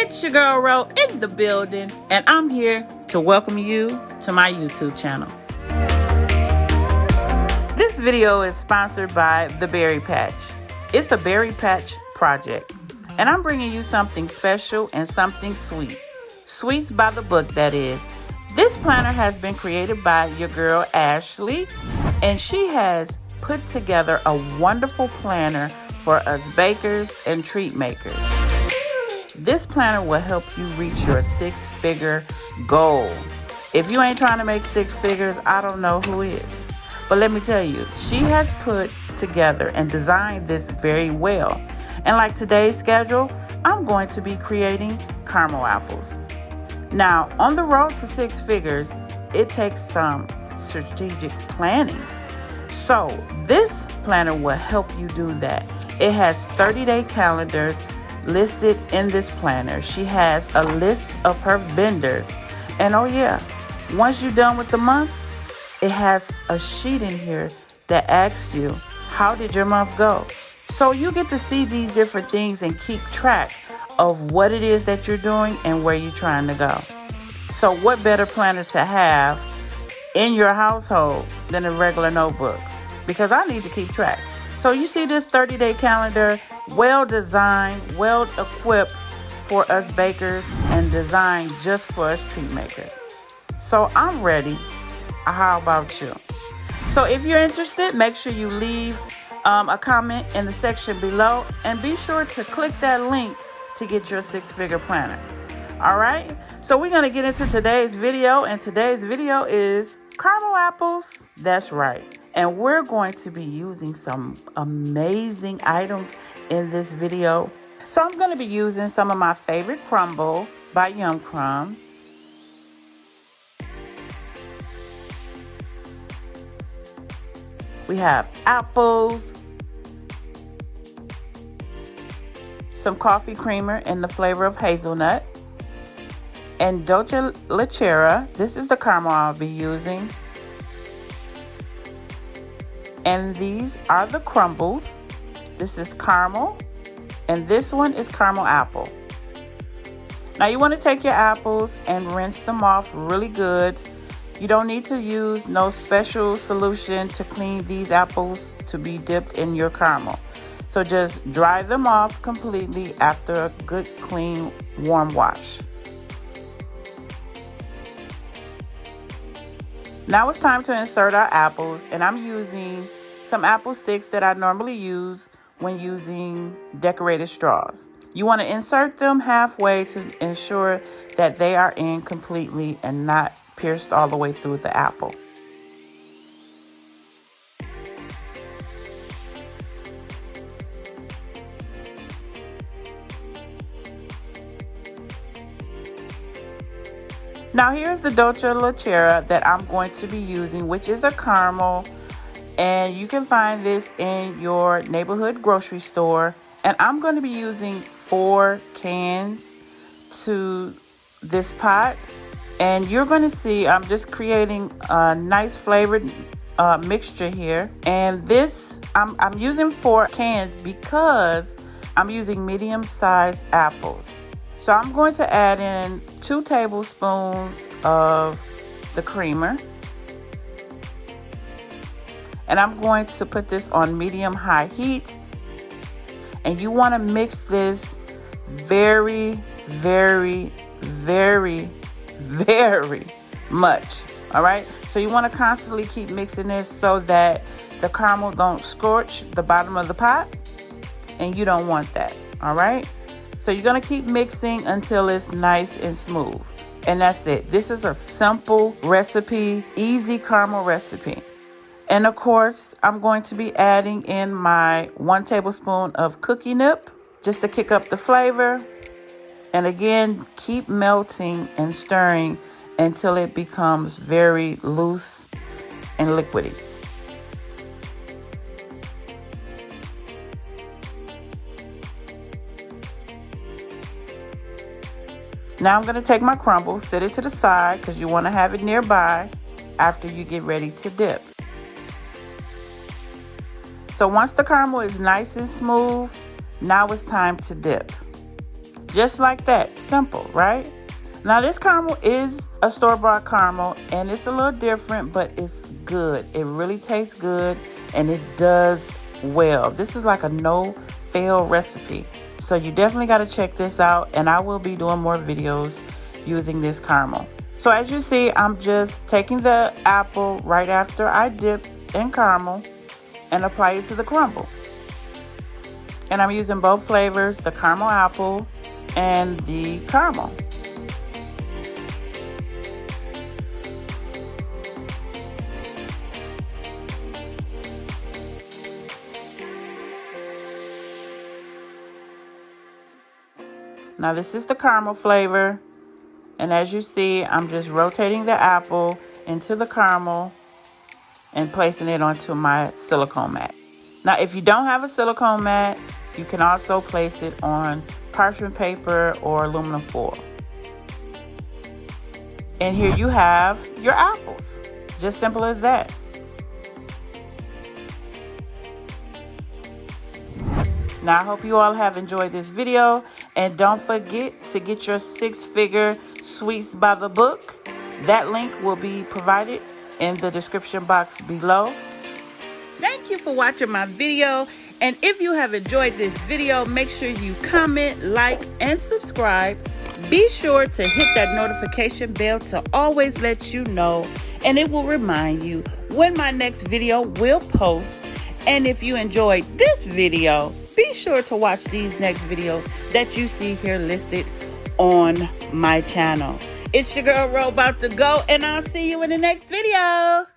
It's your girl Ro in the building, and I'm here to welcome you to my YouTube channel. This video is sponsored by the Berry Patch. It's a berry patch project, and I'm bringing you something special and something sweet. Sweets by the book, that is. This planner has been created by your girl Ashley, and she has put together a wonderful planner for us bakers and treat makers. This planner will help you reach your six-figure goal. If you ain't trying to make six figures, I don't know who is. But let me tell you, she has put together and designed this very well. And like today's schedule, I'm going to be creating caramel apples. Now, on the road to six figures, it takes some strategic planning. So this planner will help you do that. It has 30-day calendars listed in this planner. She has a list of her vendors. And oh yeah, once you're done with the month, it has a sheet in here that asks you, how did your month go? So you get to see these different things and keep track of what it is that you're doing and where you're trying to go. So what better planner to have in your household than a regular notebook? Because I need to keep track. So you see this 30-day calendar, well designed, well equipped for us bakers and designed just for us treat makers. So I'm ready. How about you? So if you're interested, make sure you leave a comment in the section below and be sure to click that link to get your six-figure planner. All right. So we're going to get into today's video, and today's video is caramel apples. That's right. And we're going to be using some amazing items in this video. So I'm going to be using some of my favorite Crumble by Yum Crumb. We have apples, some coffee creamer in the flavor of hazelnut, and Dulce De Leche. This is the caramel I'll be using. And these are the crumbles. This is caramel, and this one is caramel apple. Now you want to take your apples and rinse them off really good. You don't need to use no special solution to clean these apples to be dipped in your caramel. So just dry them off completely after a good, clean, warm wash. Now it's time to insert our apples, and I'm using some apple sticks that I normally use when using decorated straws. You want to insert them halfway to ensure that they are in completely and not pierced all the way through the apple. Now here's the Dulce De Leche that I'm going to be using, which is a caramel, and you can find this in your neighborhood grocery store. And I'm going to be using 4 cans to this pot, and you're going to see I'm just creating a nice flavored mixture here. And this I'm using 4 cans because I'm using medium-sized apples. So I'm going to add in 2 tablespoons of the creamer. And I'm going to put this on medium-high heat. And you want to mix this very, very, very, very much. All right. So you want to constantly keep mixing this so that the caramel don't scorch the bottom of the pot. And you don't want that. All right. So you're going to keep mixing until it's nice and smooth. And that's it. This is a simple recipe, easy caramel recipe. And of course, I'm going to be adding in my 1 tablespoon of cookie nip just to kick up the flavor. And again, keep melting and stirring until it becomes very loose and liquidy. Now I'm going to take my crumble, set it to the side because you want to have it nearby after you get ready to dip. So once the caramel is nice and smooth, now it's time to dip. Just like that. Simple, right? Now this caramel is a store-bought caramel and it's a little different, but it's good. It really tastes good and it does well. This is like a no-fail recipe. So you definitely got to check this out, and I will be doing more videos using this caramel. So as you see, I'm just taking the apple right after I dip in caramel and apply it to the crumble. And I'm using both flavors, the caramel apple and the caramel. Now this is the caramel flavor, and as you see, I'm just rotating the apple into the caramel and placing it onto my silicone mat. Now if you don't have a silicone mat, you can also place it on parchment paper or aluminum foil. And here you have your apples. Just simple as that. Now I hope you all have enjoyed this video, and don't forget to get your 6-figure sweets by the book. That link will be provided in the description box below. Thank you for watching my video, and if you have enjoyed this video, make sure you comment, like, and subscribe. Be sure to hit that notification bell to always let you know, and it will remind you when my next video will post. And if you enjoyed this video, be sure to watch these next videos that you see here listed on my channel. It's your girl Ro about to go, and I'll see you in the next video.